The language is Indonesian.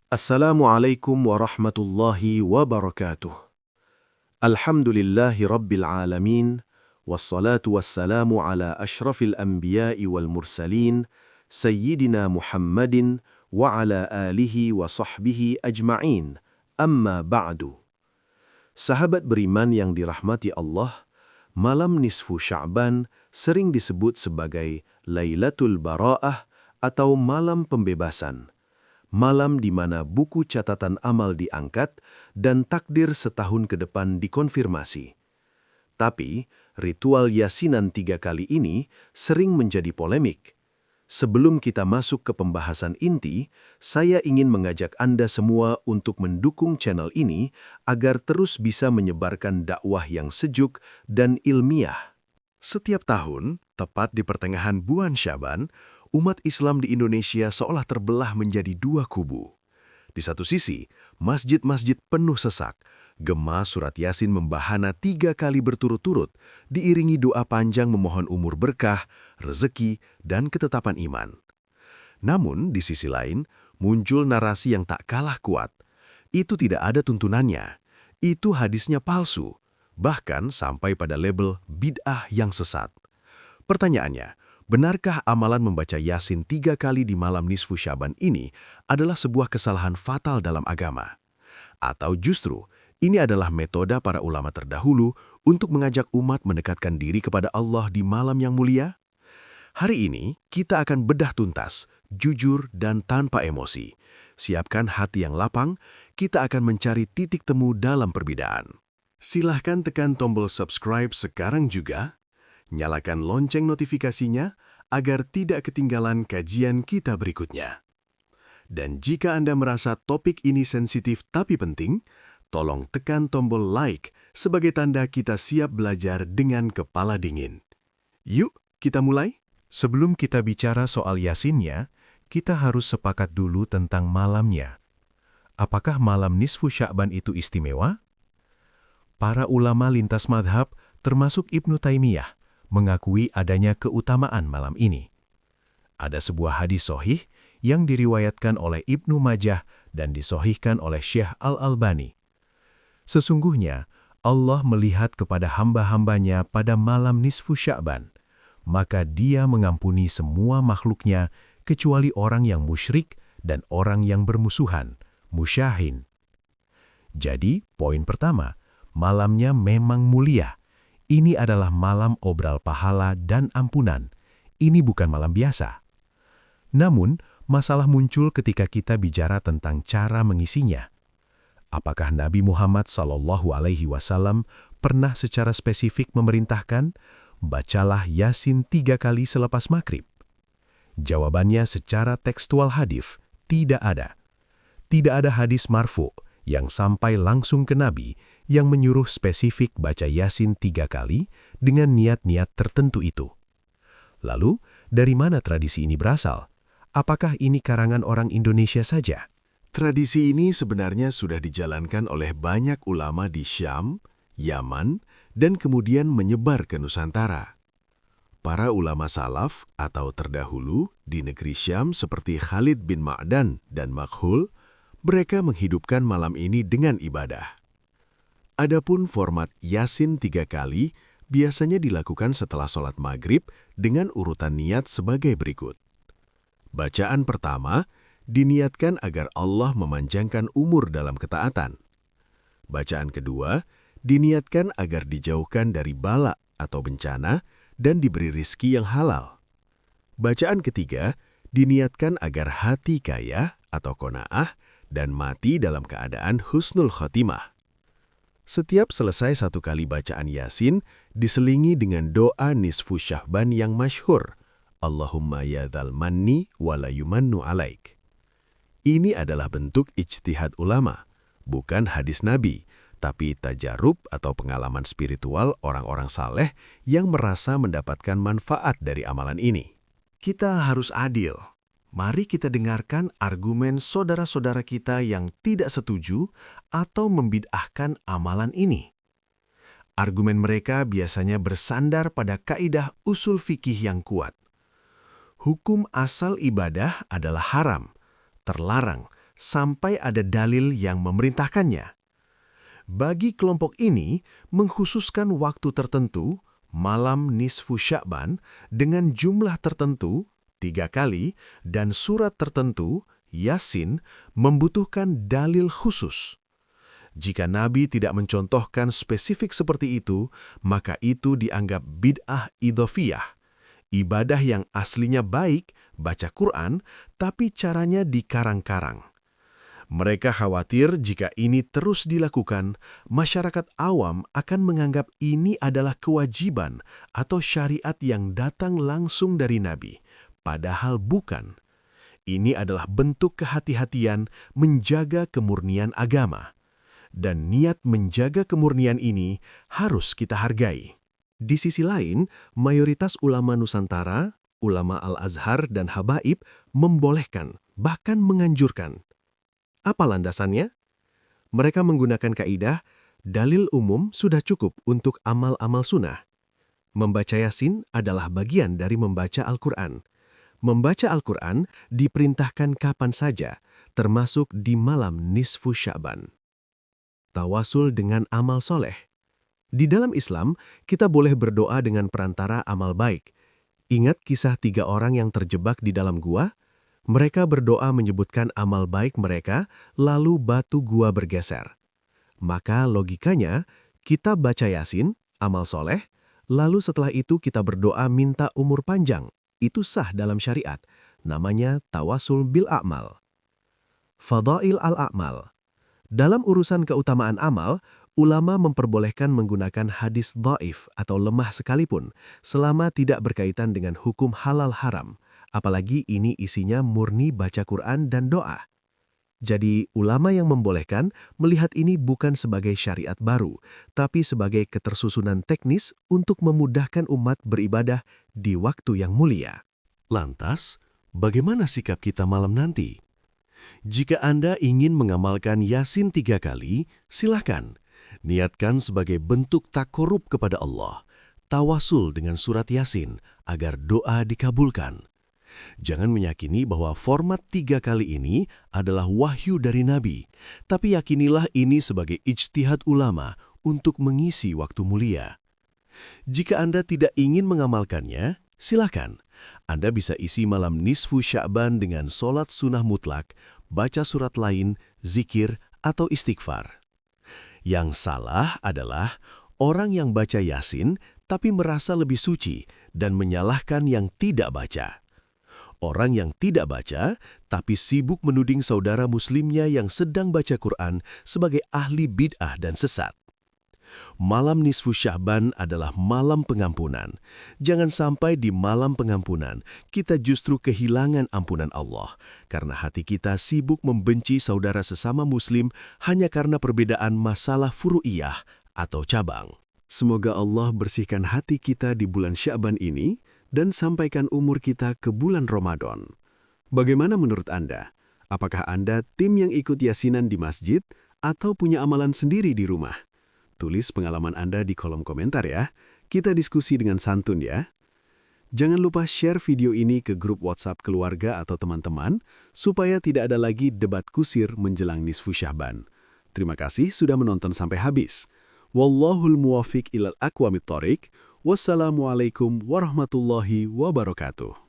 Assalamualaikum warahmatullahi wabarakatuh. Alhamdulillahi rabbil alamin, wassalatu wassalamu ala ashrafil anbiya'i wal mursalin, Sayyidina Muhammadin wa ala alihi wa sahbihi ajma'in. Amma ba'du. Sahabat beriman yang dirahmati Allah, malam nisfu Sya'ban sering disebut sebagai Lailatul Bara'ah atau malam pembebasan. Malam di mana buku catatan amal diangkat dan takdir setahun ke depan dikonfirmasi. Tapi, ritual yasinan 3 kali ini sering menjadi polemik. Sebelum kita masuk ke pembahasan inti, saya ingin mengajak Anda semua untuk mendukung channel ini agar terus bisa menyebarkan dakwah yang sejuk dan ilmiah. Setiap tahun, tepat di pertengahan bulan Syaban, umat Islam di Indonesia seolah terbelah menjadi dua kubu. Di satu sisi, masjid-masjid penuh sesak, gema surat Yasin membahana 3 kali berturut-turut, diiringi doa panjang memohon umur berkah, rezeki, dan ketetapan iman. Namun, di sisi lain, muncul narasi yang tak kalah kuat. Itu tidak ada tuntunannya. Itu hadisnya palsu, bahkan sampai pada label bid'ah yang sesat. Pertanyaannya, benarkah amalan membaca Yasin 3 kali di malam nisfu Syaban ini adalah sebuah kesalahan fatal dalam agama? Atau justru, ini adalah metode para ulama terdahulu untuk mengajak umat mendekatkan diri kepada Allah di malam yang mulia? Hari ini, kita akan bedah tuntas, jujur dan tanpa emosi. Siapkan hati yang lapang, kita akan mencari titik temu dalam perbedaan. Silahkan tekan tombol subscribe sekarang juga. Nyalakan lonceng notifikasinya agar tidak ketinggalan kajian kita berikutnya. Dan jika Anda merasa topik ini sensitif tapi penting, tolong tekan tombol like sebagai tanda kita siap belajar dengan kepala dingin. Yuk, kita mulai. Sebelum kita bicara soal Yasinnya, kita harus sepakat dulu tentang malamnya. Apakah malam nisfu Sya'ban itu istimewa? Para ulama lintas madhab, termasuk Ibnu Taimiyah, mengakui adanya keutamaan malam ini. Ada sebuah hadis sahih yang diriwayatkan oleh Ibnu Majah dan disahihkan oleh Syekh Al-Albani. Sesungguhnya, Allah melihat kepada hamba-hambanya pada malam nisfu Sya'ban, maka Dia mengampuni semua makhluknya kecuali orang yang musyrik dan orang yang bermusuhan, musyahin. Jadi, poin pertama, malamnya memang mulia. Ini adalah malam obral pahala dan ampunan. Ini bukan malam biasa. Namun, masalah muncul ketika kita bicara tentang cara mengisinya. Apakah Nabi Muhammad SAW pernah secara spesifik memerintahkan, bacalah Yasin 3 kali selepas maghrib? Jawabannya secara tekstual hadis, tidak ada. Tidak ada hadis marfu yang sampai langsung ke Nabi yang menyuruh spesifik baca Yasin 3 kali dengan niat-niat tertentu itu. Lalu, dari mana tradisi ini berasal? Apakah ini karangan orang Indonesia saja? Tradisi ini sebenarnya sudah dijalankan oleh banyak ulama di Syam, Yaman, dan kemudian menyebar ke Nusantara. Para ulama salaf atau terdahulu di negeri Syam seperti Khalid bin Ma'dan dan Makhul, mereka menghidupkan malam ini dengan ibadah. Adapun format Yasin 3 kali biasanya dilakukan setelah sholat maghrib dengan urutan niat sebagai berikut. Bacaan pertama diniatkan agar Allah memanjangkan umur dalam ketaatan. Bacaan kedua diniatkan agar dijauhkan dari bala atau bencana dan diberi rizki yang halal. Bacaan ketiga diniatkan agar hati kaya atau qanaah dan mati dalam keadaan husnul khotimah. Setiap selesai 1 kali bacaan Yasin, diselingi dengan doa nisfu Sya'ban yang masyhur, Allahumma ya dzal manni wa la yumannu alaik. Ini adalah bentuk ijtihad ulama, bukan hadis Nabi, tapi tajarub atau pengalaman spiritual orang-orang saleh yang merasa mendapatkan manfaat dari amalan ini. Kita harus adil. Mari kita dengarkan argumen saudara-saudara kita yang tidak setuju atau membid'ahkan amalan ini. Argumen mereka biasanya bersandar pada kaidah usul fikih yang kuat. Hukum asal ibadah adalah haram, terlarang, sampai ada dalil yang memerintahkannya. Bagi kelompok ini, mengkhususkan waktu tertentu, malam nisfu Sya'ban, dengan jumlah tertentu, 3 kali, dan surat tertentu, Yasin, membutuhkan dalil khusus. Jika Nabi tidak mencontohkan spesifik seperti itu, maka itu dianggap bid'ah idhofiyah, ibadah yang aslinya baik, baca Quran, tapi caranya dikarang-karang. Mereka khawatir jika ini terus dilakukan, masyarakat awam akan menganggap ini adalah kewajiban atau syariat yang datang langsung dari Nabi, padahal bukan. Ini adalah bentuk kehati-hatian menjaga kemurnian agama. Dan niat menjaga kemurnian ini harus kita hargai. Di sisi lain, mayoritas ulama Nusantara, ulama Al-Azhar dan Habaib membolehkan, bahkan menganjurkan. Apa landasannya? Mereka menggunakan kaidah, dalil umum sudah cukup untuk amal-amal sunnah. Membaca Yasin adalah bagian dari membaca Al-Quran. Membaca Al-Quran diperintahkan kapan saja, termasuk di malam nisfu Sya'ban. Tawasul dengan amal soleh. Di dalam Islam, kita boleh berdoa dengan perantara amal baik. Ingat kisah 3 orang yang terjebak di dalam gua? Mereka berdoa menyebutkan amal baik mereka, lalu batu gua bergeser. Maka logikanya, kita baca Yasin, amal soleh, lalu setelah itu kita berdoa minta umur panjang. Itu sah dalam syariat, namanya tawasul bil a'mal. Fadail al-a'mal. Dalam urusan keutamaan amal, ulama memperbolehkan menggunakan hadis dhaif atau lemah sekalipun, selama tidak berkaitan dengan hukum halal haram. Apalagi ini isinya murni baca Quran dan doa. Jadi, ulama yang membolehkan melihat ini bukan sebagai syariat baru, tapi sebagai ketersusunan teknis untuk memudahkan umat beribadah di waktu yang mulia. Lantas, bagaimana sikap kita malam nanti? Jika Anda ingin mengamalkan Yasin 3 kali, silahkan. Niatkan sebagai bentuk takorub kepada Allah, tawasul dengan surat Yasin agar doa dikabulkan. Jangan meyakini bahwa format 3 kali ini adalah wahyu dari Nabi, tapi yakinilah ini sebagai ijtihad ulama untuk mengisi waktu mulia. Jika Anda tidak ingin mengamalkannya, silakan. Anda bisa isi malam nisfu Sya'ban dengan sholat sunnah mutlak, baca surat lain, zikir, atau istighfar. Yang salah adalah orang yang baca Yasin tapi merasa lebih suci dan menyalahkan yang tidak baca. Orang yang tidak baca, tapi sibuk menuding saudara muslimnya yang sedang baca Quran sebagai ahli bid'ah dan sesat. Malam nisfu Sya'ban adalah malam pengampunan. Jangan sampai di malam pengampunan kita justru kehilangan ampunan Allah, karena hati kita sibuk membenci saudara sesama muslim hanya karena perbedaan masalah furu'iyah atau cabang. Semoga Allah bersihkan hati kita di bulan Sya'ban ini, dan sampaikan umur kita ke bulan Ramadan. Bagaimana menurut Anda? Apakah Anda tim yang ikut yasinan di masjid atau punya amalan sendiri di rumah? Tulis pengalaman Anda di kolom komentar ya. Kita diskusi dengan santun ya. Jangan lupa share video ini ke grup WhatsApp keluarga atau teman-teman supaya tidak ada lagi debat kusir menjelang nisfu Sya'ban. Terima kasih sudah menonton sampai habis. Wallahul muwafiq ilal aqwamit thoriq. Wassalamualaikum warahmatullahi wabarakatuh.